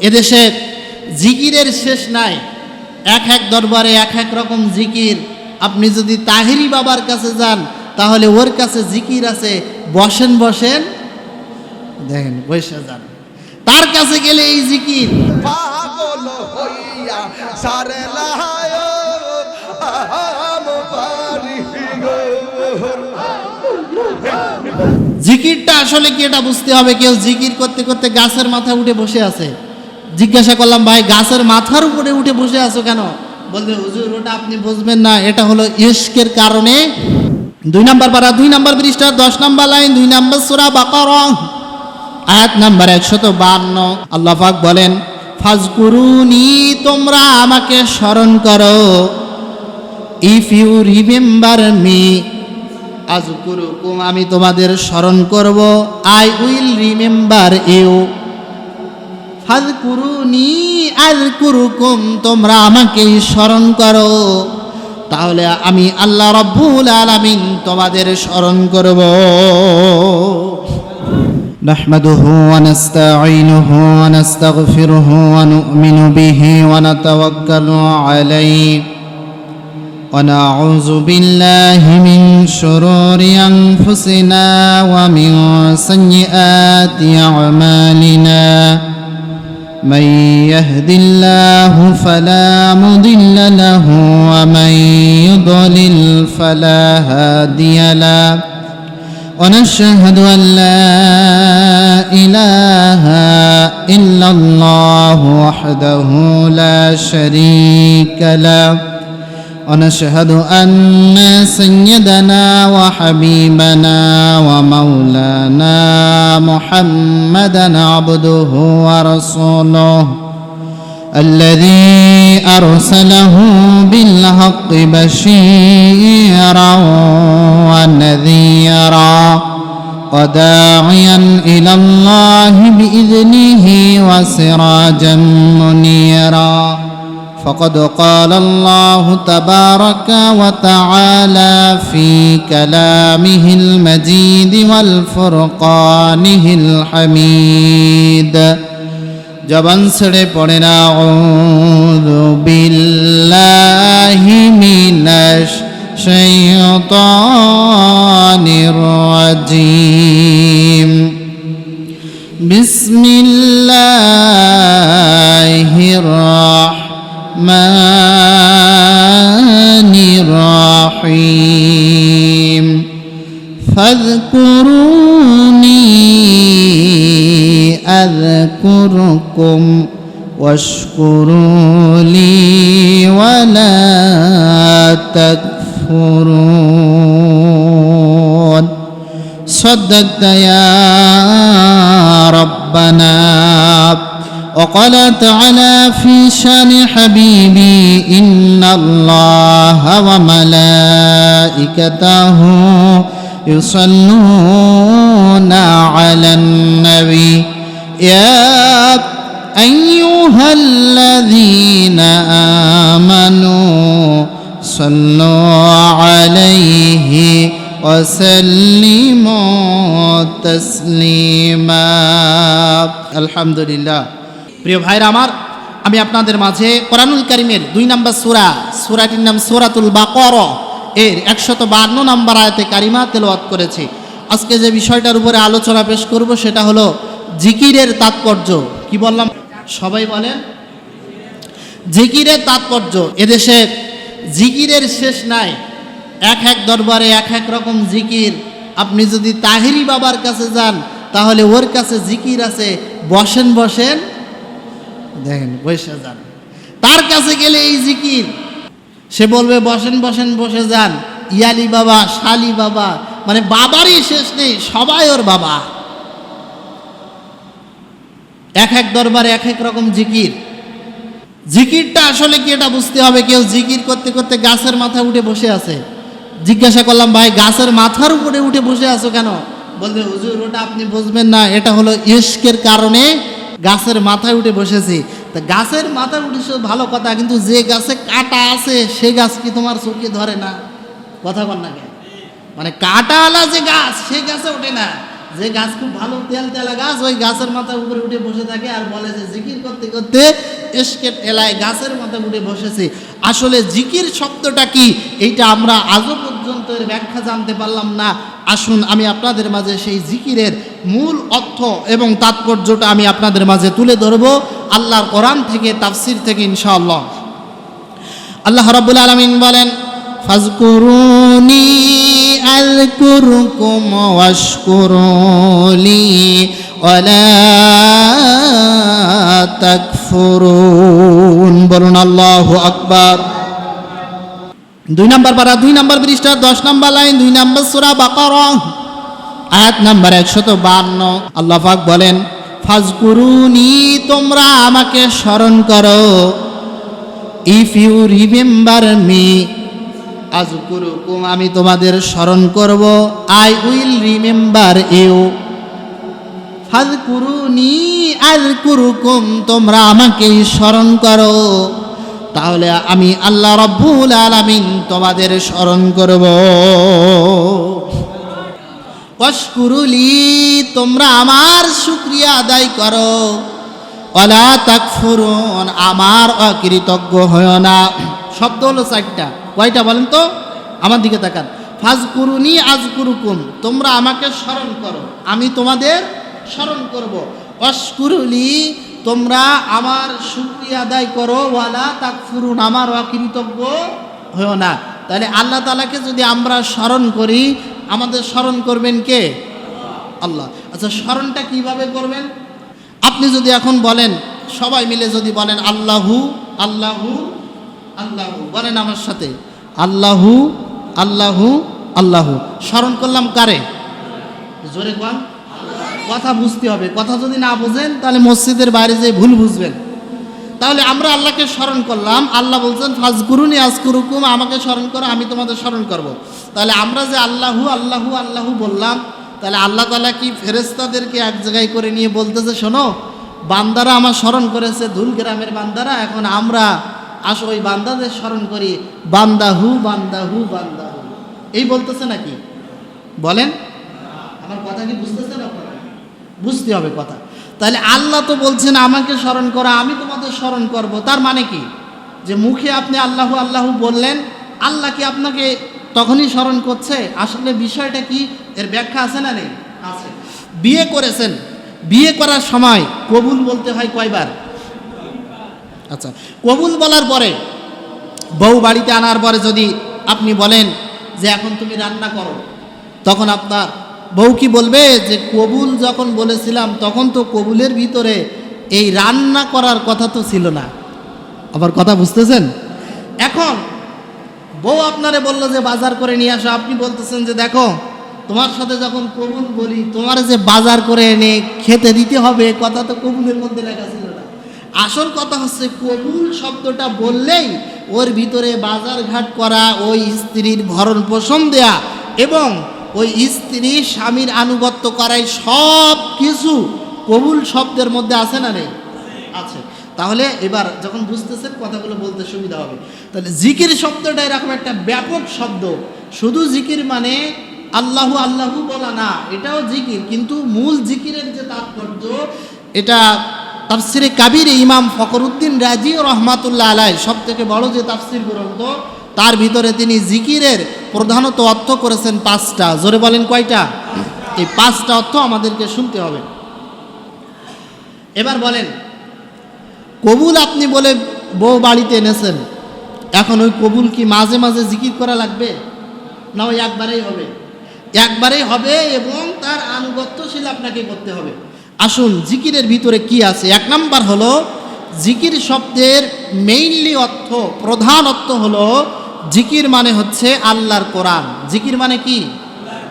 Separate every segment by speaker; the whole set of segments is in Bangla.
Speaker 1: এদেশে জিকিরের শেষ নাই। এক এক দরবারে এক এক রকম জিকির। আপনি যদি তাহেরি বাবার কাছে যান তাহলে ওর কাছে জিকির আছে, বসেন বসেন দেখেন বসে যান, তার কাছে গেলে এই জিকির।
Speaker 2: পাগল হইয়া সারে লাহায় আমবারি গো।
Speaker 1: জিকিরটা আসলে কি এটা বুঝতে হবে। কেউ জিকির করতে করতে গাছের মাথায় উঠে বসে আছে। জিজ্ঞাসা করলাম, ভাই গাছের মাথার উপরে উঠে বসে আছো কেন? বলতে হুজুর ওটা আপনি বুঝবেন না, এটা হলো ইশকের কারণে। 2 নম্বর পারা 2 নম্বর পৃষ্ঠা 10 নম্বর লাইন 2 নম্বর সূরা বাকারা আয়াত নাম্বার 152 আল্লাহ পাক বলেন, ফাজকুরুনি, তোমরা আমাকে স্মরণ করো। ইফ ইউ রিমেম্বার মি আযকুরুকুম, আমি তোমাদের স্মরণ করব। I will remember you. ফাজকুরুনি আযকুরুকুম, তোমরা আমাকে স্মরণ করো, তাহলে আমি আল্লাহ রাব্বুল আলামিন তোমাদের স্মরণ করব। নাহমাদুহু ওয়া নাস্তাঈনুহু ওয়া নাস্তাগফিরুহু ওয়া নু'মিনু বিহি ওয়া নাতাওয়াক্কালু আলাইহি ওয়া নাউযু বিল্লাহি মিন শুরুরি আনফুসিনা ওয়া মিন সাইয়্যাতি আ'মালিনা। من يهد الله فلا مضل له ومن يضلل فلا هادي له ونشهد أن لا إله إلا الله وحده لا شريك له ونشهد أن سيدنا وحبيبنا ومولانا محمدا عبده ورسوله الذي أرسله بالحق بشيرا ونذيرا وداعيا إلى الله بإذنه وسراجا منيرا. فقد قال الله تبارك وتعالى في كلامه المجيد والفرقانه الحميد. জবান ছেড়ে পড়ে না আউযু বিল্লাহি মিনাশ শাইতানির রাজিম। বিসমিল্লাহির রাহমানির রাহিম। ফাযকুরুনি আযকুরকুম ওয়াশকুরু লি ওয়া লা তাকফুরুন। সাদাকতা ইয়া রাব্বানা। وقال تعالى في شان حبيبي إن الله وملائكته يصلون على النبي يا أيها الذين آمنوا صلوا عليه وسلموا تسليما. الحمد لله. প্রিয় ভাইরা আমার, আমি আপনাদের মাঝে কোরআনুল কারীমের 2 নম্বর সূরাটির নাম সূরাতুল বাকারা এর 152 নম্বর আয়াতে কারিমা তেলাওয়াত করেছি। আজকে যে বিষয়টার উপরে আলোচনা পেশ করব সেটা হলো জিকিরের তাৎপর্য। কি বললাম সবাই বলেন? জিকিরের তাৎপর্য। এদেশে জিকিরের শেষ নাই। এক এক দরবারে এক এক রকম জিকির। আপনি যদি তাহেরি বাবার কাছে যান তাহলে ওর কাছে জিকির আছে, বসেন বসেন দেখেন বসে যান, তার কাছে গেলে এই জিকির। সে বলবে বসেন বসেন বসে যান। ইয়ালি বাবা, শালি বাবা, মানে বাবারই শেষ নেই, সবাই ওর বাবা। এক এক দরবারে এক এক রকম জিকির। জিকিরটা আসলে কি এটা বুঝতে হবে। কেউ জিকির করতে করতে গাছের মাথায় উঠে বসে আছে। জিজ্ঞাসা করলাম, ভাই গাছের মাথার উপরে উঠে বসে আছো কেন? বলতে হুজুর ওটা আপনি বুঝবেন না, এটা হলো ইশকের কারণে গাছের মাথায় উঠে বসেছি। তা গাছের মাথায় উঠেছে ভালো কথা, কিন্তু যে গাছে কাটা আছে সে গাছ কি তোমার চোখে ধরে না? কথা বল না কেন? মানে কাটাওয়ালা যে গাছ সে গাছে ওঠে না, যে গাছ খুব ভালো তেল তেলা গাছ, ওই গাছের মাথার উপরে উঠে বসে থাকে আর বলে যে জিকির করতে করতে এসকেট এলায় গাছের মাথায় উঠে বসেছে। আসলে জিকির শব্দটা কি, এইটা আমরা আজও পর্যন্ত এর ব্যাখ্যা জানতে পারলাম না। আসুন আমি আপনাদের মাঝে সেই জিকিরের মূল অর্থ এবং তাৎপর্যটা আমি আপনাদের মাঝে তুলে ধরবো আল্লাহর কোরআন থেকে, তাফসির থেকে ইনশাআল্লাহ। আল্লাহ রাব্বুল আলামিন বলেন, ফাজকুরুনি আযকুরকুম ওয়াশকুরুলি ওয়ালা তাকফুরুন। বলুন আল্লাহু আকবার। 2 নম্বর পারা 2 নম্বর পৃষ্ঠা 10 নম্বর লাইন 2 নম্বর সূরা বাকারা আয়াত নাম্বার 152। আল্লাহ পাক বলেন, ফাজকুরুনি, তোমরা আমাকে স্মরণ করো। ইফ ইউ রিমেম্বার মি আযকুরুকুম, আমি তোমাদের স্মরণ করব। I will remember you. ফাজকুরুনি আযকুরুকুম, তোমরা আমাকে স্মরণ করো, তাহলে আমি আল্লাহ রাব্বুল আলামিন তোমাদের স্মরণ করব। ওয়াশকুরুলি, তোমরা আমার শুকরিয়া আদায় করো। ওয়ালা তাকফুরুন, আমার অকৃতজ্ঞ হয়ো না। শব্দ হলো 4টা। কয়টা বলেন তো? আমার দিকে তাকান। ফাজকুরুনি আযকুরুকুম, তোমরা আমাকে স্মরণ করো, আমি তোমাদের স্মরণ করব। ওয়াশকুরুলি, তোমরা আমার শুকরিয়া আদায় করো। ওয়ালা তাকফুরুন, আমার অকৃতজ্ঞ হয়ো না। তাহলে আল্লাহ তাআলাকে যদি আমরা স্মরণ করি, আমাদের স্মরণ করবেন কে? আল্লাহ। আচ্ছা, স্মরণটা কিভাবে করবেন? আপনি যদি এখন বলেন, সবাই মিলে যদি বলেন আল্লাহু আল্লাহু আল্লাহু, বলেন আমার সাথে, আল্লাহু আল্লাহু আল্লাহু। স্মরণ করলাম কারে? জোরে কোন? কথা বুঝতে হবে। কথা যদি না বুঝেন তাহলে মসজিদের বাইরে যেয়ে ভুল বুঝবেন। তাহলে আমরা আল্লাহকে স্মরণ করলাম। আল্লাহ বলছেন ফাজকুরুনি আযকুরুকুম, আমাকে স্মরণ করো, আমি তোমাদের স্মরণ করব। তাহলে আমরা যে আল্লাহু আল্লাহু আল্লাহু বললাম, তাহলে আল্লাহ তাআলা কি ফেরেশতাদেরকে এক জায়গায় করে নিয়ে বলতেছে, শোনো বান্দারা আমার স্মরণ করেছে, ধুল গ্রামের বান্দারা, এখন আমরা আসো ওই বান্দাদের স্মরণ করি, বান্দাহু বান্দাহু বান্দাহু, এই বলতেছে নাকি? বলেন, আমার কথা কি বুঝতেছেন আপনারা? বুঝতে হবে কথা। তাহলে আল্লাহ তো বলছেন আমাকে স্মরণ করা, আমি তোমাদের স্মরণ করব। তার মানে কি? যে মুখে আপনি আল্লাহু আল্লাহু বললেন, আল্লাহ কি আপনাকে তখনই স্মরণ করছে? আসলে বিষয়টা কি, এর ব্যাখ্যা আছে না নেই? আছে। বিয়ে করেছেন, বিয়ে করার সময় কবুল বলতে হয় কয়বার? আচ্ছা, কবুল বলার পরে বউ বাড়িতে আনার পরে যদি আপনি বলেন যে এখন তুমি রান্না করো, তখন আপনার বউ কি বলবে যে কবুল যখন বলেছিলাম তখন তো কবুলের ভিতরে এই রান্না করার কথা তো ছিল না? আবার কথা বুঝতেছেন? এখন বউ আপনারে বললো যে বাজার করে নিয়ে আসো, আপনি বলতেছেন যে দেখো তোমার সাথে যখন কবুল বলি, তোমার যে বাজার করে এনে খেতে দিতে হবে, কথা তো কবুলের মধ্যে লেখা ছিল না। আসল কথা হচ্ছে কবুল শব্দটা বললেই ওর ভিতরে বাজার ঘাট করা, ওই স্ত্রীর ভরণ পোষণ দেয়া এবং ওই স্ত্রী স্বামীর আনুগত্য করাই সব কিছু কবুল শব্দের মধ্যে আছে না নেই? আছে। তাহলে এবার যখন বুঝতেছেন কথাগুলো বলতে সুবিধা হবে। তাহলে জিকির শব্দটা এরকম একটা ব্যাপক শব্দ। শুধু জিকির মানে আল্লাহু আল্লাহু বলা না, এটাও জিকির, কিন্তু মূল জিকিরের যে তাৎপর্য, এটা তাফসিরে কাবির ইমাম ফখরুদ্দিন রাজি রহমাতুল্লাহ আলাইহি সব থেকে বড় যে তাফসির গ্রন্থ, তার ভিতরে তিনি জিকিরের প্রধানত অর্থ করেছেন 5টা। জোরে বলেন কয়টা? এই 5টা অর্থ আমাদেরকে শুনতে হবে। এবার বলেন, কবুল আপনি বলে বউ বাড়িতে এনেছেন, এখন ওই কবুল কি মাঝে মাঝে জিকির করা লাগবে না ওই একবারেই হবে? একবারেই হবে এবং তার আনুগত্যশীল আপনাকে করতে হবে। আসুন জিকিরের ভিতরে কি আছে। 1 নাম্বার হলো জিকির শব্দের মেইনলি অর্থ, প্রধান অর্থ হলো জিকির মানে হচ্ছে আল্লাহর কোরআন। জিকির মানে কি?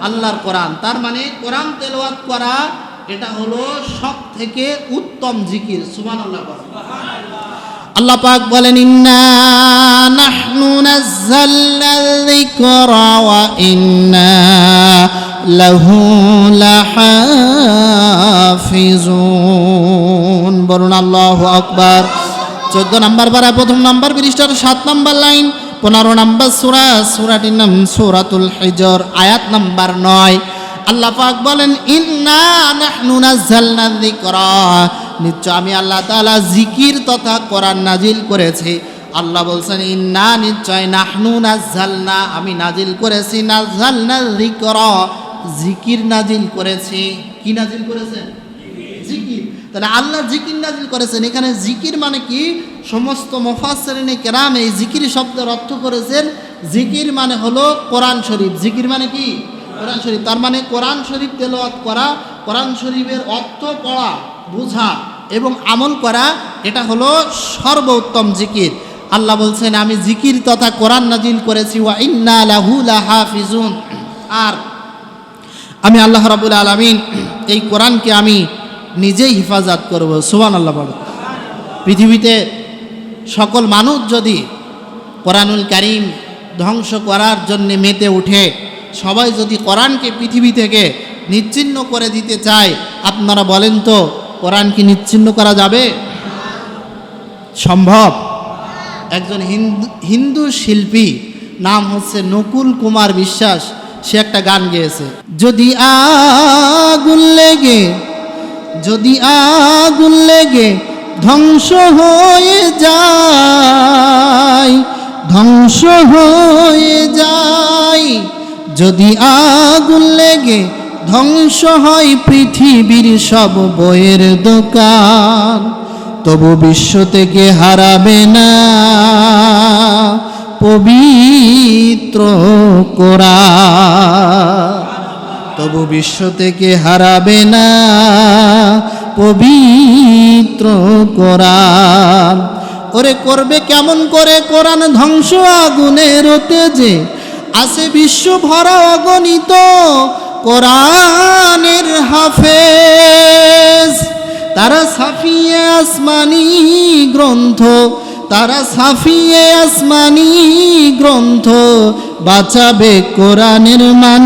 Speaker 1: আল্লাহর কোরআন। তার মানে কোরআন তেলাওয়াত করা, এটা হলো সব থেকে উত্তম জিকির। সুবহানাল্লাহ। আল্লাহ পাক বলেন, ইন্না নাহনু নাযালনা যিকরা ওয়া ইন্না লাহু লাহাফিজুন। বলুন আল্লাহু আকবার। 14 নম্বর পারা 1 নম্বর পৃষ্ঠার 7 নম্বর লাইন 15 নম্বর সূরা, সূরাটির নাম সূরাতুল হিজর, আয়াত নাম্বার 9। আল্লাহ পাক বলেন ইন্না নাহনু নাযালনা যিকরা, নিশ্চয় আমি আল্লাহ তাআলা জিকির তথা কোরআন নাজিল করেছি। আল্লাহ বলছেন ইন্না, নিশ্চয়, নাহনু নাযালনা, আমি নাজিল করেছি, নাযালনা যিকরা, জিকির নাজিল করেছি। কি নাজিল করেছেন? জিকির। তাহলে আল্লাহ জিকির নাজিল করেছেন। এখানে জিকির মানে কি? সমস্ত মুফাসসিরিনে কেরাম এই জিকির শব্দের অর্থ করেছেন, জিকির মানে হলো কোরআন শরীফ। জিকির মানে কি? কোরআন শরীফ। তার মানে কোরআন শরীফ তেলাওয়াত করা, কোরআন শরীফের অর্থ পড়া, বোঝা এবং আমল করা, এটা হলো সর্বোত্তম জিকির। আল্লাহ বলছেন আমি জিকির তথা কোরআন নাজিল করেছি, ওয়া ইন্না লাহু লাহাফিজুন, আর আমি আল্লাহ রাব্বুল আলামিন এই কোরআনকে আমি নিজেই হেফাজত করব। সুবহানাল্লাহ বলো। পৃথিবীতে সকল মানুষ যদি কোরআনুল কারীম ধ্বংস করার জন্য মেতে উঠে, সবাই যদি কোরআনকে পৃথিবী থেকে নিচ্ছিন্ন করে দিতে চায়, আপনারা বলেন তো কোরআন কি নিচ্ছিন্ন করা যাবে? সম্ভব? একজন হিন্দু শিল্পী, নাম হচ্ছে নকুল কুমার বিশ্বাস, সে একটা গান গেয়েছে, যদি আগুন লেগে, যদি আগুন লেগে ধ্বংস হয়ে যায়, ধ্বংস হয়ে যায়, যদি আগুন লেগে ধ্বংস হয় পৃথিবীর সব বইয়ের দোকান, তবু বিশ্ব থেকে হারাবে না পবিত্র কোরআন, তবু বিশ্ব থেকে হারাবে না পবিত্র কোরআন। ওরে করবে কেমন করে কোরআন ধ্বংস? আগুনের তেজে আছে বিশ্ব ভরা অগণিত কোরআনের হাফেজ, তারা সাফিয়ে আসমানি গ্রন্থ, তারা সাফিয়ে আসমানি গ্রন্থ, বাঁচাবে কোরআনের মান,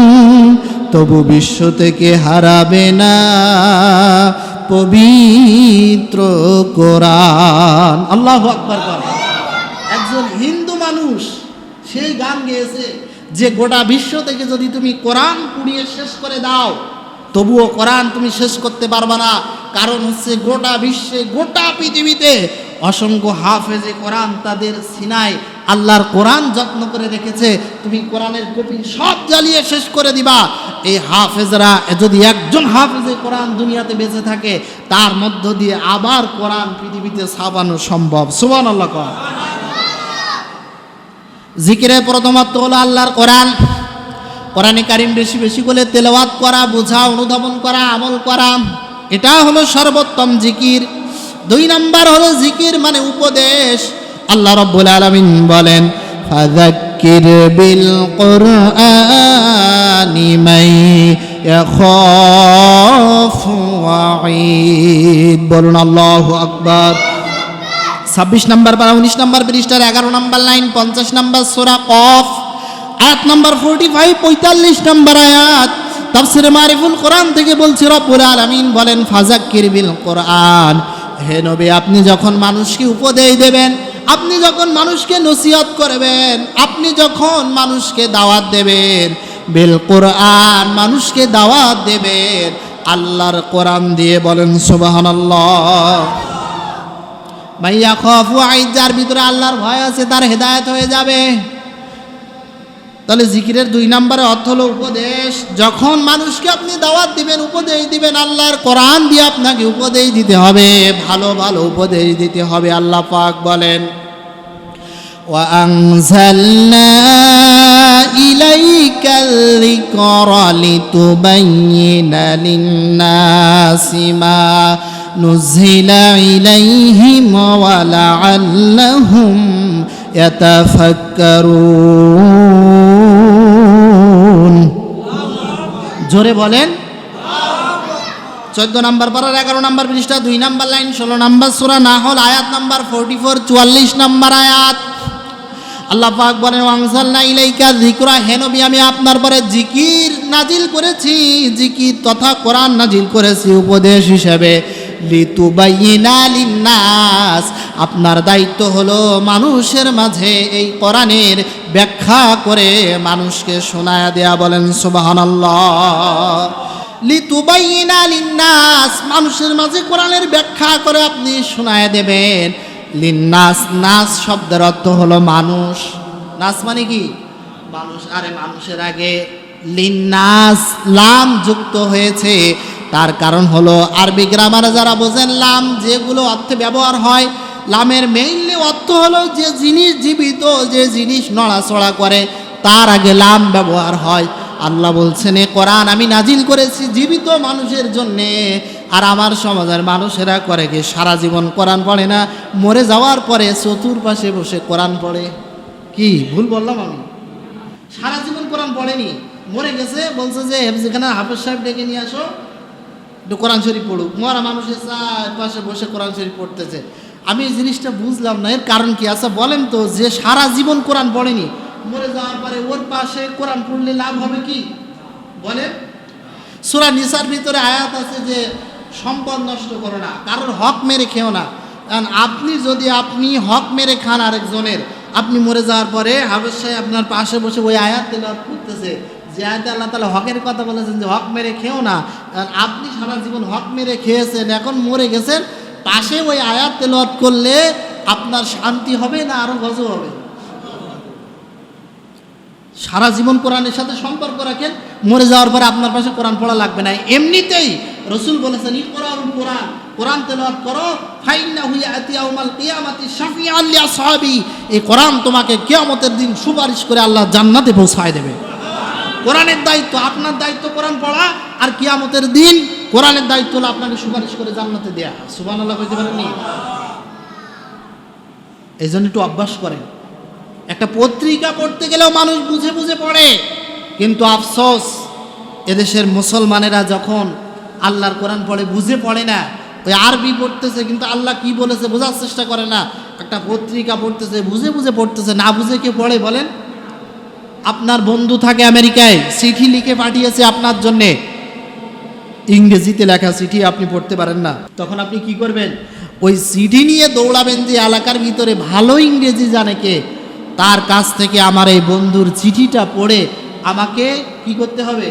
Speaker 1: তবু বিশ্ব থেকে হারাবে না পবিত্র কোরআন। আল্লাহু আকবার। একজন হিন্দু মানুষ সেই গান গেয়েছে যে গোটা বিশ্ব থেকে যদি তুমি কোরআন পুড়িয়ে শেষ করে দাও, তবুও কোরআন তুমি শেষ করতে পারবে না। কারণ হচ্ছে গোটা বিশ্বে, গোটা পৃথিবীতে অসংখ্য হাফেজে কোরআন তাদের সিনায় আল্লাহর কোরআন যত্ন করে রেখেছে। তুমি কোরআনের কপি সব জ্বালিয়ে শেষ করে দিবা, এই হাফেজরা যদি একজন হাফেজে কোরআন দুনিয়াতে বেঁচে থাকে, তার মধ্য দিয়ে আবার কোরআন পৃথিবীতে ছাপানো সম্ভব। সুবহানাল্লাহ। জিকিরের প্রথমত হলো আল্লাহর কোরআন। কোরআনে কারিম বেশি বেশি করে তেলাওয়াত করা, বোঝা, অনুধাবন করা, আমল করা, এটা হলো সর্বোত্তম জিকির। 2 নাম্বার হলো জিকির মানে উপদেশ। আল্লাহ রাব্বুল আলামিন বলেন ফাযাক্কির বিল কুরআনি মান ইয়াখাফু ওয়াঈদ। বলুন আল্লাহু আকবার। 26 নম্বর পারা 19 নম্বর পৃষ্ঠার 11 নম্বর লাইন 50 নম্বর সূরা কফ আয়াত নম্বর 45 45 নম্বর আয়াত তাফসীরে মারিফুল কোরআন থেকে বলছি রব্বুল আলামিন বলেন ফাযাক্কির বিল কোরআন। হে নবী, আপনি যখন মানুষকে উপদেশ দেবেন, আপনি যখন মানুষকে নসিহত করবেন, আপনি যখন মানুষকে দাওয়াত দেবেন, বিল কোরআন, মানুষকে দাওয়াত দেবেন আল্লাহর কোরআন দিয়ে। বলেন সুবহানাল্লাহ। ভাইয়া খফু আইজ, যার ভিতরে আল্লাহর ভয় আছে তার হেদায়েত হয়ে যাবে। তাহলে জিকিরের 2 নম্বরে অর্থ হলো উপদেশ। যখন মানুষকে আপনি দাওয়াত দিবেন, উপদেশ দিবেন, আল্লাহর কোরআন দিয়ে আপনাকে উপদেশ দিতে হবে, ভালো ভালো উপদেশ দিতে হবে। আল্লাহ পাক বলেন ওয়া আনজালনা ইলাইকাল যিকরা লিতুবাইয়িনা লিন-নাসি মা নুজিলা ইলাইহিম ওয়া লাআল্লাহুম ইয়াতাফাক্কারুন। জোরে বলেন। 14 নম্বর পারার 11 নম্বর পৃষ্ঠা 2 নম্বর লাইন 16 নম্বর সূরা নাহল আয়াত নম্বর 44 44 নম্বর আয়াত। আল্লাহ পাক বলেন ওয়ানজালনা ইলাইকা যিকরা, হে নবী আমি আপনার পরে জিকির নাজিল করেছি, জিকির তথা কোরআন নাজিল করেছি উপদেশ হিসেবে। লিতুবাইয়িনা লিন-নাস, আপনার দায়িত্ব হলো মানুষের মাঝে এই কোরআনের ব্যাখ্যা করে মানুষকে শোনায়া দেয়া। বলেন সুবহানাল্লাহ। লিতুবাইয়িনা লিন্নাস, মানুষের মাঝে কোরআনের ব্যাখ্যা করে আপনি শোনায়া দেবেন। লিন্নাস, নাস শব্দের অর্থ হলো মানুষ। নাস মানে কি? মানুষ। আরে মানুষের আগে লিন্নাস লাম যুক্ত হয়েছে, তার কারণ হলো আরবি গ্রামারে যারা বোঝেন, লাম যেগুলো অর্থে ব্যবহার হয়, লামের মেইনলি অর্থ হলো যে জিনিস জীবিত, যে জিনিস নড়াচড়া করে, তার আগে লাম ব্যবহার হয়। আল্লাহ বলছেন এ কোরআন আমি নাজিল করেছি জীবিত মানুষের জন্যে। আর আমার সমাজের মানুষেরা করে কি সারা জীবন কোরআন পড়ে না, মরে যাওয়ার পরে চতুর্পাশে বসে কোরআন পড়ে। কি ভুল বললাম আমি? সারা জীবন কোরআন পড়েনি, মরে গেছে, বলছে যে যেখানে হাফেজ সাহেব ডেকে নিয়ে আসো, একটু কোরআন শরীফ পড়ুক। মরা মানুষের চারপাশে বসে কোরআন শরীফ পড়তেছে। আমি এই জিনিসটা বুঝলাম না, এর কারণ কি? আচ্ছা বলেন তো, যে সারা জীবন কোরআন পড়েনি, মরে যাওয়ার পরে ওর পাশে কোরআন পড়লে লাভ হবে কি? বলেন। সূরা নিসার ভিতরে আয়াত আছে যে সম্পদ নষ্ট করো না, কারোর হক মেরে খেও না। কারণ আপনি যদি হক মেরে খান আরেকজনের, আপনি মরে যাওয়ার পরে হাফেজ সাহেব আপনার পাশে বসে ওই আয়াত তেলাওয়াত করতেছে, যে আয়াতে আল্লাহ তাআলা হকের কথা বলেছেন যে হক মেরে খেও না। কারণ আপনি সারা জীবন হক মেরে খেয়েছেন, এখন মরে গেছেন, পাশে ওই আয়াত তেলাওয়াত করলে আপনার শান্তি হবে না আরো গজব হবে? সারা জীবন কোরআনের সাথে সম্পর্ক রাখেন, মরে যাওয়ার পরে আপনার পাশে কোরআন পড়া লাগবে না। এমনিতেই রাসূল বলেছেন ইকরাউল কোরআন, কোরআন তেলাওয়াত করো, ফাইন্নাহু ইয়াতি ইয়াউমাল কিয়ামাতি শাফিআন লিআসহাবি, এই কোরআন তোমাকে কিয়ামতের দিন সুপারিশ করে আল্লাহ জান্নাতে পৌঁছায় দেবে। কোরআনের দায়িত্ব, আপনার দায়িত্ব কোরআন পড়া, আর কিয়ামতের দিন কোরআনের দায়িত্ব হলো আপনাকে সুপারিশ করে জান্নাতে দেয়া। সুবহানাল্লাহ কইতে পারেননি? এই জন্য একটু অভ্যাস করেন। একটা পত্রিকা পড়তে গেলেও মানুষ বুঝে বুঝে পড়ে, কিন্তু আফসোস এদেশের মুসলমানেরা যখন আল্লাহর কোরআন পড়ে বুঝে পড়ে না, ওই আরবি পড়তেছে কিন্তু আল্লাহ কি বলেছে বোঝার চেষ্টা করে না। একটা পত্রিকা পড়তেছে বুঝে বুঝে পড়তেছে, না বুঝে কে পড়ে বলেন? আপনার বন্ধু থাকে আমেরিকায়, চিঠি লিখে পাঠিয়েছে আপনার জন্যে, ইংরেজিতে লেখা চিঠি, আপনি পড়তে পারেন না, তখন আপনি কি করবেন? ওই চিঠি নিয়ে দৌড়াবেন যে এলাকার ভিতরে ভালো ইংরেজি জানে কে, তার কাছ থেকে আমার এই বন্ধুর চিঠিটা পড়ে আমাকে কি করতে হবে?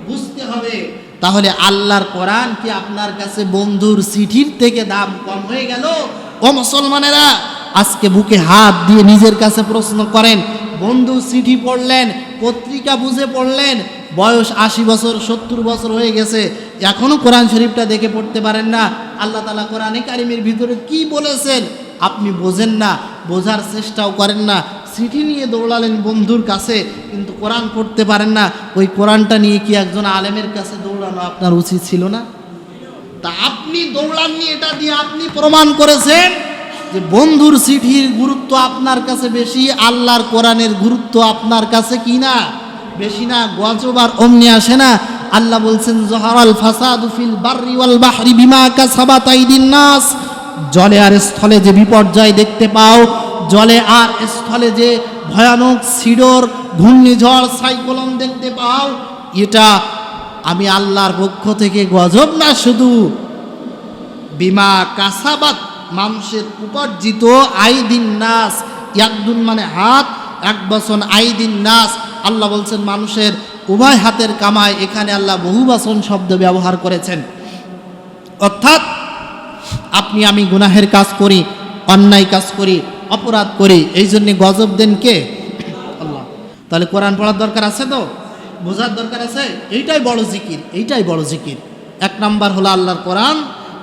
Speaker 1: বুঝতে হবে। তাহলে আল্লাহর কোরআন কি আপনার কাছে বন্ধুর চিঠির থেকে দাম কম হয়ে গেল? ও মুসলমানেরা, আজকে বুকে হাত দিয়ে নিজের কাছে প্রশ্ন করেন, বন্ধু চিঠি পড়লেন, পত্রিকা বুঝে পড়লেন, বয়স 80 বছর 70 বছর হয়ে গেছে, এখনও কোরআন শরীফটা দেখে পড়তে পারেন না। আল্লাহ তাআলা কোরআনে কারিমের ভিতরে কি বলেছেন আপনি বোঝেন না, বোঝার চেষ্টাও করেন না। চিঠি নিয়ে দৌড়ালেন বন্ধুর কাছে, কিন্তু কোরআন পড়তে পারেন না। ওই কোরআনটা নিয়ে কি একজন আলেমের কাছে দৌড়ানো আপনার উচিত ছিল না? তা আপনি দৌড়াননি, এটা দিয়ে আপনি প্রমাণ করেছেন যে বন্ধুর চিঠির গুরুত্ব আপনার কাছে বেশি, আল্লাহর কোরআনের গুরুত্ব আপনার কাছে কি না? বেশি না? গজব আর অমনি আসে না। আল্লাহ বলছেন জহারাল ফাসাদু ফিল বাররি ওয়াল বাহরি বিমা কাসাবাত আইদিন নাস, জলে আর স্থলে যে বিপর্যয় দেখতে পাও, জলে আর স্থলে যে ভয়ানক সিডর, ঘূর্ণিঝড়, সাইক্লোন দেখতে পাও, এটা আমি আল্লাহর পক্ষ থেকে গজব না, শুধু বিমা কাসাবাত, মানুষের উপার্জিত, আইদিন নাস, ইয়াকদুন মানে হাত, এক বচন আইদিন নাস, আল্লাহ বলছেন মানুষের উভয় হাতের কামাই। এখানে আল্লাহ বহুবচন শব্দ ব্যবহার করেছেন। অর্থাৎ আপনি আমি গুনাহের কাজ করি, অন্যায় কাজ করি, অপরাধ করি, এই জন্যে গজব দেন কে? আল্লাহ। তাহলে কোরআন পড়ার দরকার আছে, তো বোঝার দরকার আছে। এইটাই বড় জিকির, এইটাই বড় জিকির। 1 নাম্বার হলো আল্লাহর কোরআন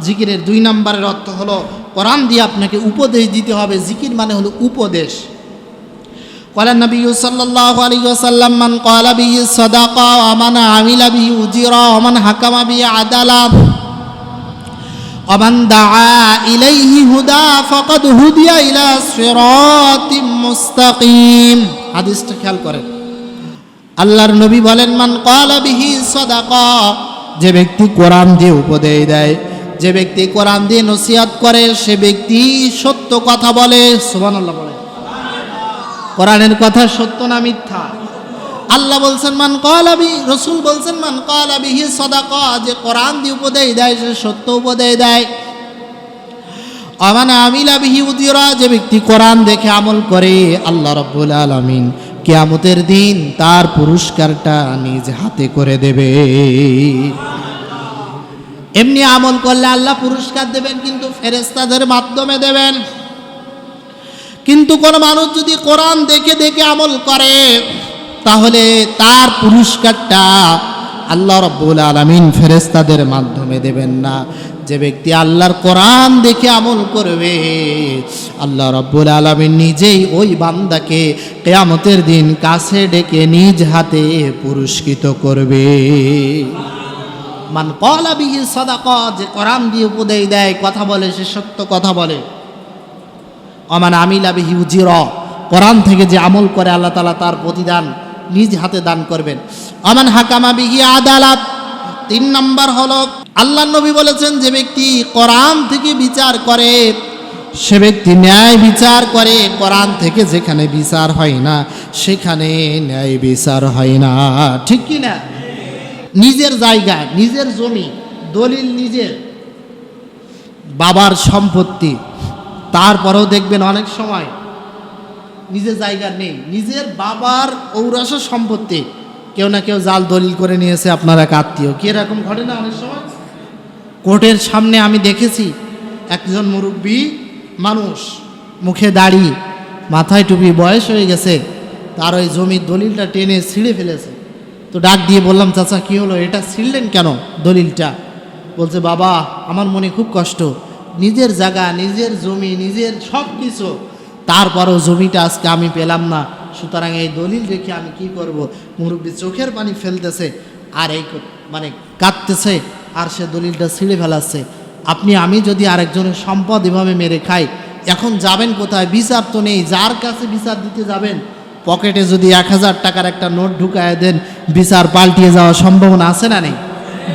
Speaker 1: জিকিরের। 2 নাম্বারের অর্থ হলো কোরআন দিয়ে আপনাকে উপদেশ দিতে হবে। জিকির মানে হলো উপদেশ। قال النبي صلى الله عليه وسلم من قال به صدقة ومن عمل به أجرا ومن حكم به عدلا ومن دعا إليه هدى فقد هدي إلى صراط مستقيم। হাদিসটা খেয়াল করেন। আল্লাহর নবী বলেন মান ক্বালা বিহি সাদাকা, যে ব্যক্তি কোরআন দিয়ে উপদেশ দেয়, যে ব্যক্তি কোরআন দিয়ে নসিহত করে, সে ব্যক্তি সত্য কথা বলে। সুবহানাল্লাহ বলে। কোরআনের কথা সত্য না মিথ্যা? আল্লাহ বলছেন মান ক্বালা বিহি, রাসূল বলছেন মান ক্বালা বিহি সাদাকা, যে কোরআন দিয়ে উপদেশ দেয় সে সত্য উপদেশ দেয়। আমান আমিলা বিহি উযরা, যে ব্যক্তি কোরআন দেখে আমল করে আল্লাহ রাব্বুল আলামিন কিয়ামতের দিন তার পুরস্কারটা নিজ হাতে করে দেবে। এমনি আমল করলে আল্লাহ পুরস্কার দেবেন, কিন্তু ফেরেশতাদের মাধ্যমে দেবেন। কিন্তু কোন মানুষ যদি কোরআন দেখে দেখে আমল করে তাহলে তার পুরস্কারটা আল্লাহ রাব্বুল আলামিন ফেরেশতাদের মাধ্যমে দেবেন না। যে ব্যক্তি আল্লাহর কোরআন দেখে আমল করবে আল্লাহ রাব্বুল আলামিন নিজেই ওই বান্দাকে কিয়ামতের দিন কাছে ডেকে নিজ হাতে পুরস্কৃত করবে। মান ক্বালা বিহি সাদাকা, যে কোরআন দিয়ে উপদেশ দেয়, কথা বলে, সে সত্য কথা বলে। আমান আমিলা বিহি উযরা, কোরআন থেকে যে আমল করে আল্লাহ তাআলা তার প্রতিদান নিজ হাতে দান করবেন। আমান হাকামা বিহি আদালাত, 3 নাম্বার হলো আল্লাহ নবী বলেছেন যে ব্যক্তি কোরআন থেকে বিচার করে সে ব্যক্তি ন্যায় বিচার করে। কোরআন থেকে যেখানে বিচার হয় না সেখানে ন্যায় বিচার হয় না, ঠিক কি না? নিজের জায়গা, নিজের জমি, দলিল নিজের, বাবার সম্পত্তি, তারপরেও দেখবেন অনেক সময় নিজের জায়গা নেই, নিজের বাবার ঔরাসের সম্পত্তি কেউ না কেউ জাল দলিল করে নিয়েছে, আপনার এক আত্মীয়। কি এরকম ঘটে না অনেক সময়? কোর্টের সামনে আমি দেখেছি একজন মুরব্বী মানুষ, মুখে দাড়ি, মাথায় টুপি, বয়স হয়ে গেছে, তার ওই জমির দলিলটা টেনে ছিঁড়ে ফেলেছে। তো ডাক দিয়ে বললাম, চাচা কি হলো, এটা ছিঁড়লেন কেন দলিলটা? বলছে, বাবা আমার মনে খুব কষ্ট, নিজের জায়গা, নিজের জমি, নিজের সব কিছু, তারপরও জমিটা আজকে আমি পেলাম না, সুতরাং এই দলিল রেখে আমি কি করব? মুরব্বী চোখের পানি ফেলতেছে আর এই মানে কাঁদতেছে, আর সে দলিলটা ছিঁড়ে ফেলাচ্ছে। আমি যদি আরেকজনের সম্পদ এভাবে মেরে খাই, এখন যাবেন কোথায়? বিচার তো নেই। যার কাছে বিচার দিতে যাবেন, পকেটে যদি 1000 টাকার একটা নোট ঢুকায় দেন, বিচার পাল্টিয়ে যাওয়ার সম্ভাবনা আছে না নেই?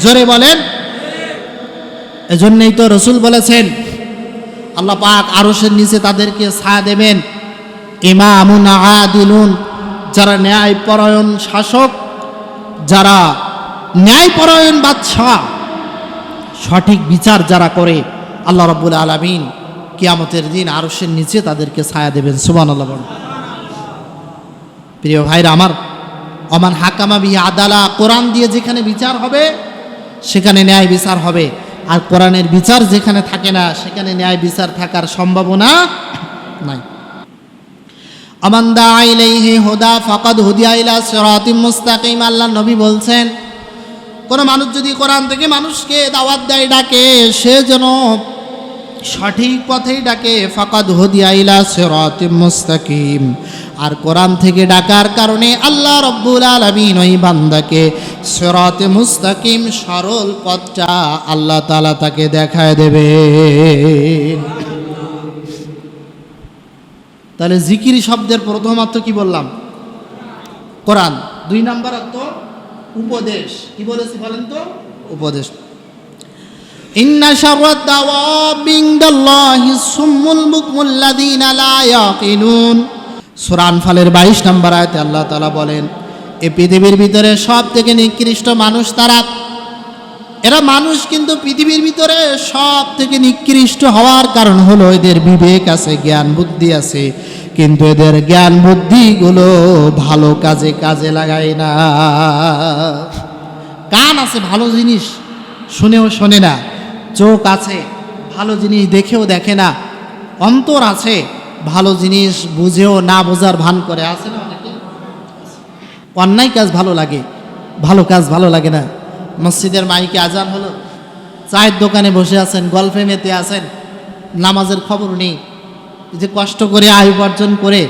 Speaker 1: জোরে বলেন। এজন্যই তো রসুল বলেছেন আল্লাহ পাক আরশের নিচে তাদেরকে ছায়া দেবেন, ইমামুন আদিলুন, যারা ন্যায়পরায়ণ শাসক, যারা ন্যায়পরায়ণ বাদশাহ, সঠিক বিচার যারা করে, আল্লাহ রাব্বুল আলামিন কিয়ামতের দিন আরশের নিচে তাদেরকে ছায়া দেবেন। সুবহানাল্লাহ। প্রিয় ভাইরা আমার, আমান হাকামা বিহি আদালা, কোরআন দিয়ে যেখানে বিচার হবে সেখানে ন্যায় বিচার হবে, আর কোরআনের বিচার যেখানে থাকে না সেখানে ন্যায় বিচার থাকার সম্ভাবনা নাই। আমান দা ইলাইহি হুদা ফাকাদ হুদিয়া ইলা সিরাতিম মুস্তাকিম, আল্লাহ নবী বলছেন কোন মানুষ যদি কোরআন থেকে মানুষকে দাওয়াত দেয়, ডাকে, সে যেন সঠিক পথেই ডাকে। ফাকাদ হুদিয়া ইলা সিরাতিম মুস্তাকিম, আর কোরআন থেকে ডাকার কারণে আল্লাহ রাব্বুল আলামিন ওই বান্দাকে সিরাতে মুস্তাকিম, সরল পথটা আল্লাহ তাআলা তাকে দেখায় দেবে। তাহলে জিকির শব্দের প্রথম অর্থ কি বললাম? কোরআন। 2 নাম্বার অর্থ উপদেশ। কি বলেছি বলেন তো? উপদেশ। ইন্না শাররাদ দাওয়াবি ইনদাল্লাহিস সুম্মুল বুকমুল্লাযীনা লা ইয়াকিলুন। সূরা আনফালের 22 নম্বর আয়াতে আল্লাহ তাআলা বলেন, এই পৃথিবীর ভিতরে সব থেকে নিকৃষ্ট মানুষ তারা। এরা মানুষ, কিন্তু পৃথিবীর ভিতরে সব থেকে নিকৃষ্ট হওয়ার কারণ হলো এদের বিবেক আছে, জ্ঞান বুদ্ধি আছে, কিন্তু এদের জ্ঞান বুদ্ধিগুলো ভালো কাজে কাজে লাগায় না। কান আছে, ভালো জিনিস শুনেও শোনে না। চোখ আছে, ভালো জিনিস দেখেও দেখে না। অন্তর আছে, ভালো জিনিস বুঝেও না বোঝার ভান করে। আছে না অনেকে? অন্যায় কাজ ভালো লাগে, ভালো কাজ ভালো লাগে না। মসজিদের মাইকে আজান হলো, চায়ের দোকানে বসে আছেন, গল্পে মেতে আছেন, নামাজের খবর নেই। যে কষ্ট করে আয় উপার্জন করে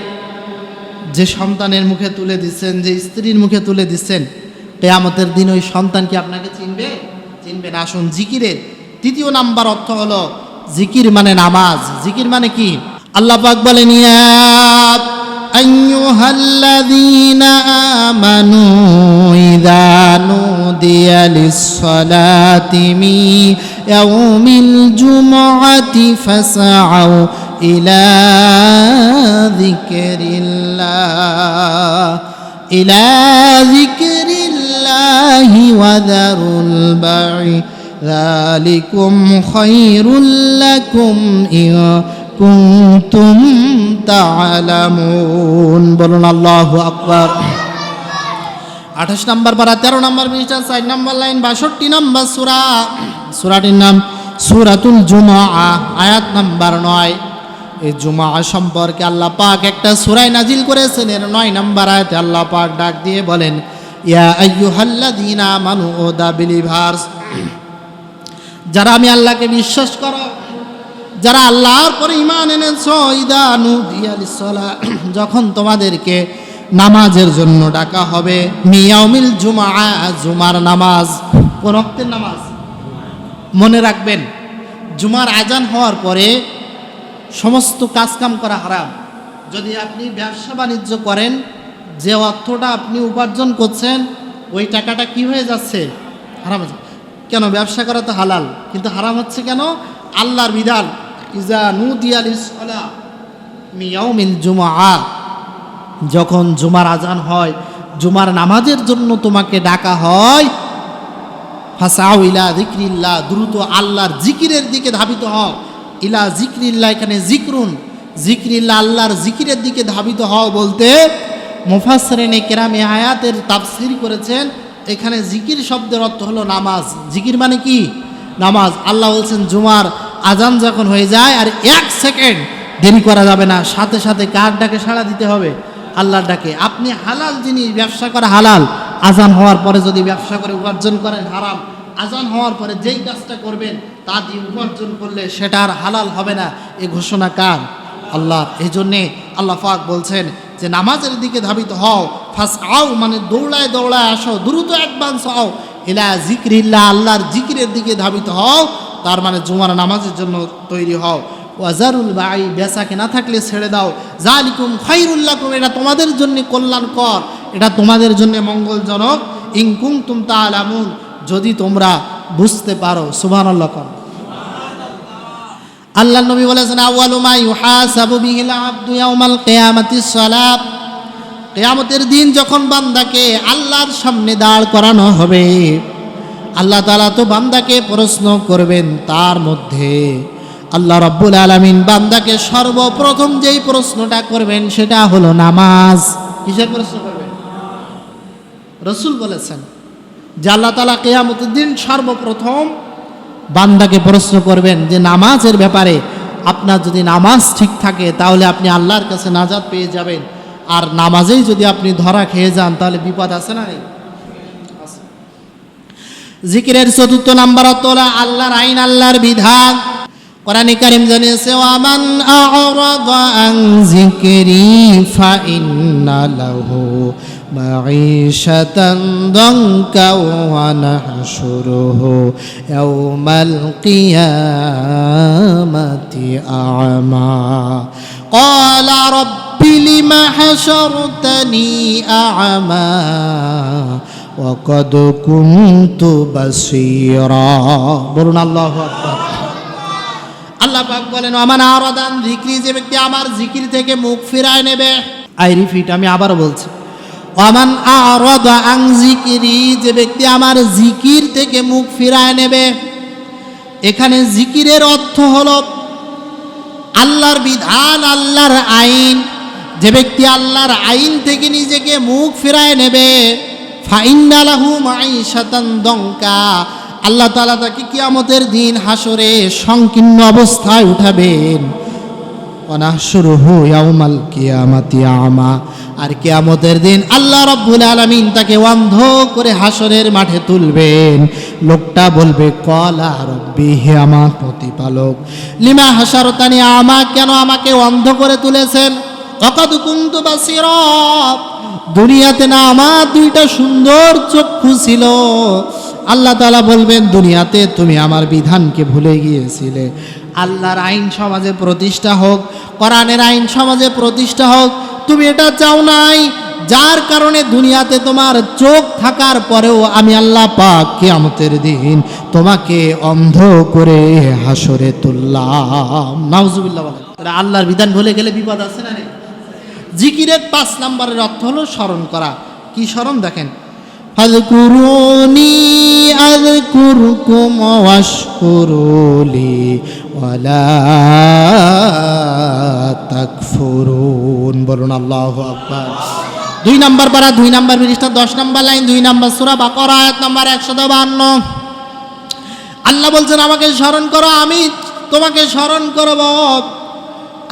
Speaker 1: যে সন্তানের মুখে তুলে দিচ্ছেন, যে স্ত্রীর মুখে তুলে দিচ্ছেন, কিয়ামতের দিন ওই সন্তান কি আপনাকে চিনবে? চিনবে না। আসুন, জিকিরের 3 নাম্বার অর্থ হলো জিকির মানে নামাজ। জিকির মানে কি? আল্লাহ পাক বলেন, ইয়া আইয়ুহাল্লাযীনা আমানু ইযা নুদিয়া লিস-সালাতি মিন ইয়াউমিল জুমআতি ফাসআউ ইলা যিকরিল্লাহি ওয়া যারুল বাই' যালিকুম খায়রুল লাকুম ইন কুনতুম তা'লামুন। বলুন আল্লাহু আকবার। 28 নম্বর পারা 13 নম্বর পৃষ্ঠা 4 নম্বর লাইন 62 নম্বর সূরা। সূরাটির নাম সূরাতুল জুমআ, আয়াত নাম্বার 9। এই জুমআ সম্পর্কে আল্লাহ পাক একটা সূরা নাজিল করেছেন। এর 9 নম্বর আয়াতে আল্লাহ পাক ডাক দিয়ে বলেন, ইয়া আইয়ুহাল্লাযীনা আমানু, ও দা বিলিভার্স, যারা আমি আল্লাহকে বিশ্বাস করো, যারা আল্লাহর পরে ঈমান এনেছো, ইদা নুদিয়া লিসসালাহ, যখন তোমাদেরকে নামাজের জন্য ডাকা হবে, মিয়াউমিল জুমআ, জুমার নামাজ। কোন ওয়াক্তের নামাজ? মনে রাখবেন, জুমার আজান হওয়ার পরে সমস্ত কাজকাম করা হারাম। যদি আপনি ব্যবসা বাণিজ্য করেন, যে অর্থটা আপনি উপার্জন করছেন ওই টাকাটা কি হয়ে যাচ্ছে? হারাম হচ্ছে। কেন? ব্যবসা করা তো হালাল, কিন্তু হারাম হচ্ছে কেন? আল্লাহর বিধান, ইজা নুদিয়া লিসসালাহ মিয়াউমিল জুমআ, যখন জুমার আজান হয়, জুমার নামাজের জন্য তোমাকে ডাকা হয়, ফাসাউ ইলা যিকরিল্লাহ, দ্রুত আল্লাহর জিকিরের দিকে ধাবিত হও। ইলা যিকরিল্লাহ, এখানে যিকরুন, যিকরিল্লাহ, আল্লাহর জিকিরের দিকে ধাবিত হও বলতে মুফাসসিরিনে কেরামে আয়াতের তাফসীর করেছেন। এখানে জিকির শব্দের অর্থ হলো নামাজ। জিকির মানে কি? নামাজ। আল্লাহ বলছেন জুমার আজান যখন হয়ে যায় আর 1 সেকেন্ড দেরি করা যাবে না, সাথে সাথে কার ডাকে সাড়া দিতে হবে? আল্লাহর ডাকে। আপনি হালাল জিনিস ব্যবসা করা হালাল, আজান হওয়ার পরে যদি ব্যবসা করে উপার্জন করেন হারাম। আজান হওয়ার পরে যেই কাজটা করবেন তা দিয়ে উপার্জন করলে সেটা আর হালাল হবে না। এই ঘোষণা কার? আল্লাহ। এই জন্যে আল্লাহ পাক বলছেন যে নামাজের দিকে ধাবিত হও, ফাসআউ মানে দৌড়ায় দৌড়ায় আসো, দ্রুত অ্যাডভান্স হও, ইলা যিকরিল্লাহ, আল্লাহর জিকিরের দিকে ধাবিত হও, তার মানে জুমার নামাজের জন্য তৈরি হও। ওয়াজারুল বাই, বেচা কেনা থাকলে ছেড়ে দাও। যালিকুম খায়রুল লাকুম, এটা তোমাদের জন্য কল্যাণকর, এটা তোমাদের জন্য মঙ্গলজনক। ইন কুনতুম তা'লামুন, যদি তোমরা বুঝতে পারো। সুবহানাল্লাহ। আল্লাহ নবী বলেছেন, আউয়ালু মা ইউহাসাবু বিহিল আবদু ইয়াউমাল কিয়ামাতিস সালাত, কিয়ামতের দিন যখন বান্দাকে আল্লাহর সামনে দাঁড় করানো হবে, আল্লাহ তাআলা তো বান্দাকে প্রশ্ন করবেন। তার মধ্যে আল্লাহ রাব্বুল আলামিন বান্দাকে সর্বপ্রথম যেই প্রশ্নটা করবেন সেটা হলো নামাজ। কিসের প্রশ্ন করবেন? রাসূল বলেছেন যে আল্লাহ তাআলা কিয়ামতের দিন সর্বপ্রথম বান্দাকে প্রশ্ন করবেন যে নামাজের ব্যাপারে। আপনার যদি নামাজ ঠিক থাকে তাহলে আপনি আল্লাহর কাছে নাজাত পেয়ে যাবেন, আর নামাজেই যদি আপনি ধরা খেয়ে যান তাহলে বিপদ আছে না? জিকিরের 4th নাম্বার অর্থ হলো আল্লাহর আইন, আল্লাহর বিধান। কোরআনে কারীম জানিয়েছে, ওয়ামান আ'রাদা আন যিকরি ফাইন্না লাহু মাঈশাতান দানকা ওয়া নাহশুরুহু ইয়াওমাল কিয়ামাতি আ'মা ক্বালা রাব্বি লিমা হাশারতানি আ'মা ওয়া ক্বাদ কুনতু বাসীরা। বলুন আল্লাহু আকবার। আল্লাহ পাক বলেন, ওয়ামান আ'রাদা আন যিকরি, যে ব্যক্তি আমার জিকির থেকে মুখ ফিরায় নেবে। আই রিপিট, আমি আবারও বলছি, ওয়ামান আ'রাদা আন যিকরি, যে ব্যক্তি আমার জিকির থেকে মুখ ফিরায় নেবে। এখানে জিকিরের অর্থ হলো আল্লাহর বিধান, আল্লাহর আইন। যে ব্যক্তি আল্লাহর আইন থেকে নিজেকে মুখ ফিরায় নেবে, ফাইন্না লাহু মাঈশাতান দানকা, আল্লাহ তাআলা তাকে কিয়ামতের দিন হাসরে সংকীর্ণ অবস্থায় উঠাবেন। ওয়া নাহশুরুহু ইয়াউমাল কিয়ামাতি আ'মা, আর কিয়ামতের দিন আল্লাহ রাব্বুল আলামিন তাকে অন্ধ করে হাসরের মাঠে তুলবেন। লোকটা বলবে, ক্বালা রাব্বি, হে আমার প্রতিপালক, লিমা হাশারতানি আ'মা, কেন আমাকে অন্ধ করে তুলেছেন? ওয়া ক্বাদ কুনতু বাসীরা, দুনিয়াতে না আমার 2টা সুন্দর চক্ষু ছিল। আল্লাহ তাআলা বলবেন, দুনিয়াতে তুমি আমার বিধানকে ভুলে গিয়েছিলে। আল্লাহর আইন সমাজে প্রতিষ্ঠা হোক, কোরআনের আইন সমাজে প্রতিষ্ঠা হোক, তুমি এটা চাও নাই, যার কারণে দুনিয়াতে তোমার চোখ থাকার পরেও আমি আল্লাহ পাক কিয়ামতের দিন তোমাকে অন্ধ করে হাসরে তুললাম। নাউজুবিল্লাহ বলেন। আল্লাহর বিধান ভুলে গেলে বিপদ আছে না? জিকিরের 5 নম্বরের অর্থ হলো স্মরণ করা। কি স্মরণ? দেখেন, ফাযকুরুনি আযকুরকুম ওয়াশকুরুলি ওয়ালা তাকফুরুন। বলুন আল্লাহু আকবার। 2 নম্বর পারা 2 নম্বর পৃষ্ঠা 10 নম্বর লাইন 2 নম্বর সূরা বাকারা আয়াত নম্বর 152। আল্লাহ বলছেন আমাকে স্মরণ করো, আমি তোমাকে স্মরণ করব।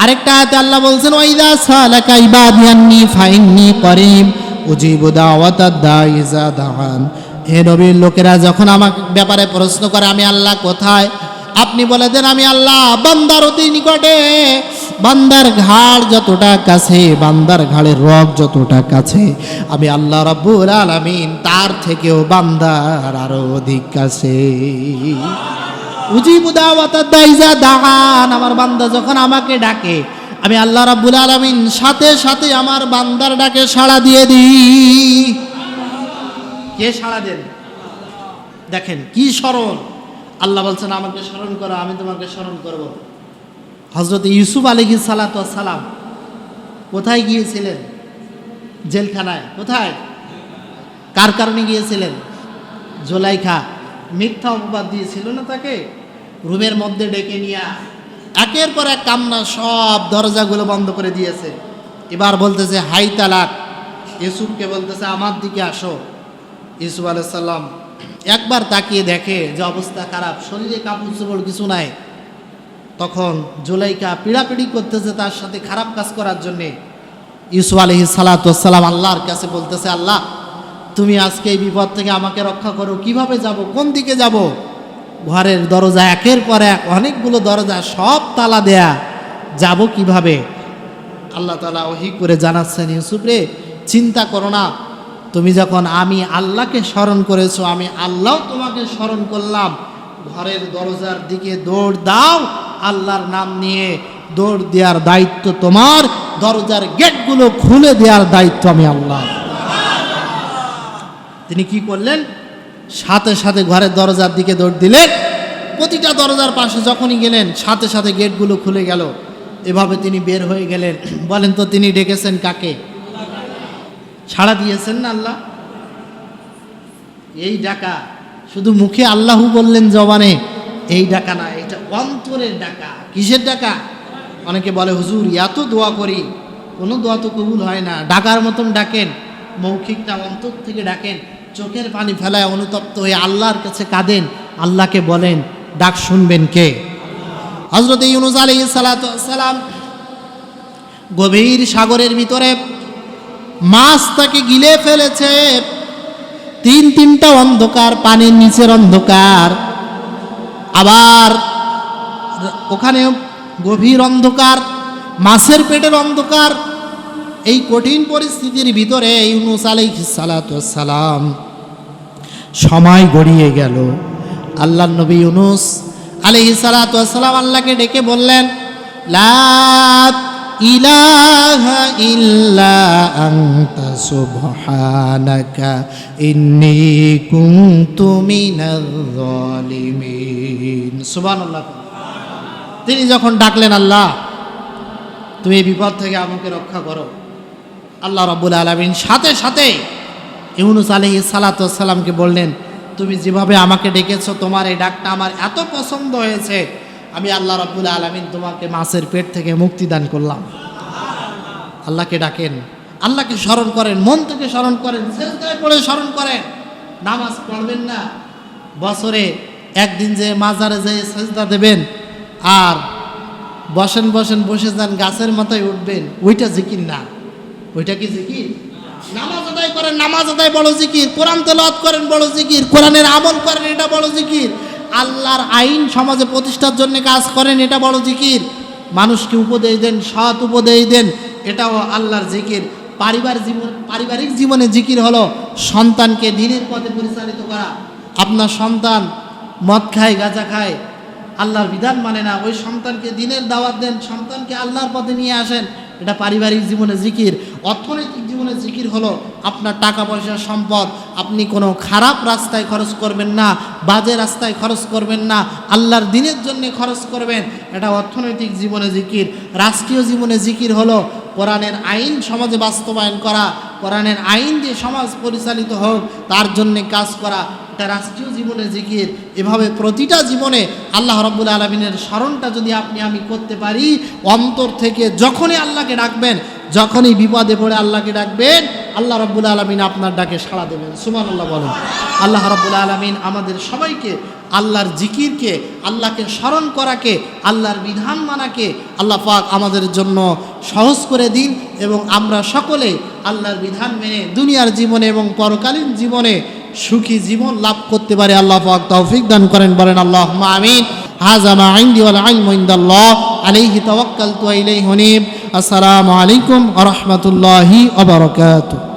Speaker 1: আরেকটা আয়াতে আল্লাহ বলছেন ওয়াইদা সালাকা ইবাদি আন্নী ফাইন্নী করিব উজিবু দাওয়াতাদ দাঈ ইযা দাআন। হে নবীর লোকেরা যখন আমার ব্যাপারে প্রশ্ন করে আমি আল্লাহ কোথায়, আপনি বলে দেন আমি আল্লাহ বান্দার অতি নিকটে। বান্দার ঘাড় যতটা কাছে, বান্দার ঘাড়ের রগ যতটা কাছে, আমি আল্লাহ রাব্বুল আলামিন তার থেকেও বান্দার আরো অধিক কাছে। উজিবু দাওয়াতাদ দাঈ ইযা দাআন, আমার বান্দা যখন আমাকে ডাকে আমি আল্লাহ রাব্বুল আলামিন সাথে সাথে আমার বান্দার ডাকে সাড়া দিয়ে দিই। কে সাড়া দেন? দেখেন কি স্মরণ। আল্লাহ বলছেন আমাকে স্মরণ করো, আমি তোমাকে স্মরণ করব। হযরত ইউসুফ আলাইহিস সালাতু ওয়াস সালাম কোথায় গিয়েছিলেন? জেলখানায়। কোথায়? কার কারণে গিয়েছিলেন? জুলাইখা মিথ্যা অপবাদ দিয়েছিল না তাকে, রুমের মধ্যে ডেকে নিয়ে একের পর এক কান্না, সব দরজাগুলো বন্ধ করে দিয়েছে। এবার বলতেছে হাই তালাক। ইউসুফকে বলতেছে আমার দিকে আসো। ইউসুফ আলাইহিস সালাম একবার তাকিয়ে দেখে যে অবস্থা খারাপ, শরীরে কাপড় চোপড় কিছু নাই। তখন জুলাইখা পিড়াপিড়ি করতেছে তার সাথে খারাপ কাজ করার জন্যে। ইউসুফ আলাইহিস সালাতু ওয়াস সালাম আল্লাহর কাছে বলতেছে আল্লাহ তুমি আজকে এই বিপদ থেকে আমাকে রক্ষা করো। কিভাবে যাব, কোন দিকে যাব? ঘরের দরজা একের পর এক অনেকগুলো দরজা, সব তালা দেয়া, যাব কিভাবে? আল্লাহ তাআলা ওহী করে জানাচ্ছেন ইউসুফ রে চিন্তা করো না, তুমি যখন আমি আল্লাহকে স্মরণ করেছো আমি আল্লাহ তোমাকে স্মরণ করলাম। ঘরের দরজার দিকে দৌড় দাও, আল্লাহর নাম নিয়ে দৌড় দেওয়ার দায়িত্ব তোমার, দরজার গেটগুলো খুলে দেওয়ার দায়িত্ব আমি আল্লাহ। তিনি কি করলেন? সাথে সাথে ঘরের দরজার দিকে দৌড় দিলেন। প্রতিটা দরজার পাশে যখনই গেলেন সাথে সাথে গেটগুলো খুলে গেল। এভাবে তিনি বের হয়ে গেলেন। বলেন তো তিনি ডেকেছেন কাকে? সাড়া দিয়েছেন না আল্লাহ? এই ডাকা শুধু মুখে আল্লাহু বললেন জবানে, এই ডাকা না, এটা অন্তরের ডাকা। কিসের ডাকা? অনেকে বলে হুজুর এত দোয়া করি, কোনো দোয়া তো কবুল হয় না। ডাকার মতন ডাকেন, মৌখিকটা অন্তর থেকে ডাকেন, চোখের পানি ফেলায় অনুতপ্ত হয়ে আল্লাহর কাছে কাঁদেন, আল্লাহকে বলেন, ডাক শুনবেন কে? হযরত ইউনূস আলাইহিস সালাতু ওয়াস সালাম গভীর সাগরের ভিতরে, মাছ তাকে গিলে ফেলেছে। তিনটা অন্ধকার, পানির নিচের অন্ধকার, আবার ওখানে গভীর অন্ধকার, মাছের পেটের অন্ধকার। এই কঠিন পরিস্থিতির ভিতরে ইউনূস আলাইহিস সালাতু ওয়াস সালাম সময় গড়িয়ে গেল। আল্লাহর নবী ইউনূস আলাইহিস সালাতু ওয়াস সালাম আল্লাহকে ডেকে বললেন লা ইলাহা ইল্লা আনতা সুবহানাকা ইন্নী কুনতু মিনাজ জালিমিন। সুবহানাল্লাহ। তিনি যখন ডাকলেন আল্লাহ তুমি এই বিপদ থেকে আমাকে রক্ষা করো, আল্লাহ রাব্বুল আলামিন সাথে সাথে ইউনূস আলাইহিস সালাতু ওয়াস সালামকে বললেন তুমি যেভাবে আমাকে ডেকেছো তোমার এই ডাকটা আমার এত পছন্দ হয়েছে, আমি আল্লাহ রাব্বুল আলামিন তোমাকে মাছের পেট থেকে মুক্তি দান করলাম। আল্লাহকে ডাকেন, আল্লাহকে স্মরণ করেন, মন থেকে স্মরণ করেন, সিজদায় পড়ে স্মরণ করেন। নামাজ পড়বেন না, বছরে একদিন যে মাজারে যেয়ে সিজদা দেবেন আর বসে যান গাছের মাথায় উঠবেন, ওইটা জিকির না। ওইটা কি জিকির? নামাজ আদায় করেন, নামাজ আদায় বড় জিকির। কোরআন তেলাওয়াত করেন, বড় জিকির। কোরআনের আমল করেন, এটা বড় জিকির। আল্লাহর আইন সমাজে প্রতিষ্ঠার জন্য কাজ করেন, এটা বড় জিকির। মানুষকে উপদেশ দেন, সৎ উপদেশ দেন, এটাও আল্লাহর জিকির। পারিবারিক জীবনে জিকির হলো সন্তানকে দ্বীনের পথে পরিচালিত করা। আপনার সন্তান মদ খায়, গাঁজা খায়, আল্লাহর বিধান মানে না, ওই সন্তানকে দ্বীনের দাওয়াত দেন, সন্তানকে আল্লাহর পথে নিয়ে আসেন, এটা পারিবারিক জীবনে জিকির। অর্থনৈতিক জীবনে জিকির হলো আপনার টাকা পয়সা সম্পদ আপনি কোনো খারাপ রাস্তায় খরচ করবেন না, বাজে রাস্তায় খরচ করবেন না, আল্লাহর দ্বীনের জন্য খরচ করবেন, এটা অর্থনৈতিক জীবনে জিকির। রাষ্ট্রীয় জীবনে জিকির হলো কোরআনের আইন সমাজে বাস্তবায়ন করা, কোরআনের আইন দিয়ে সমাজ পরিচালিত হোক তার জন্যে কাজ করা, এটা রাষ্ট্রীয় জীবনে জিকির। এভাবে প্রতিটা জীবনে আল্লাহ রাব্বুল আলামিনের স্মরণটা যদি আপনি আমি করতে পারি, অন্তর থেকে যখনই আল্লাহকে ডাকবেন, যখনই বিপদে পড়ে আল্লাহকে ডাকবেন, আল্লাহ রাব্বুল আলামিন আপনার ডাকে সাড়া দেবেন। সুবহানাল্লাহ বলেন। আল্লাহ রাব্বুল আলামিন আমাদের সবাইকে আল্লাহর জিকিরকে, আল্লাহকে স্মরণ করাকে, আল্লাহর বিধান মানাকে আল্লাহ পাক আমাদের জন্য সহজ করে দিন এবং আমরা সকলে আল্লাহর বিধান মেনে দুনিয়ার জীবনে এবং পরকালীন জীবনে সুখী জীবন লাভ করতে পারে আল্লাহ পাক তৌফিক দান করেন। বলেন আল্লাহুম্মা আমিন। হাযা মা ইনদি ওয়াল ইলমু ইনদাল্লাহ আলাইহি তাওয়াক্কালতু ওয়া ইলাইহি উনীব। আসসালামু আলাইকুম ওয়া রাহমাতুল্লাহি ওয়া বারাকাতুহু।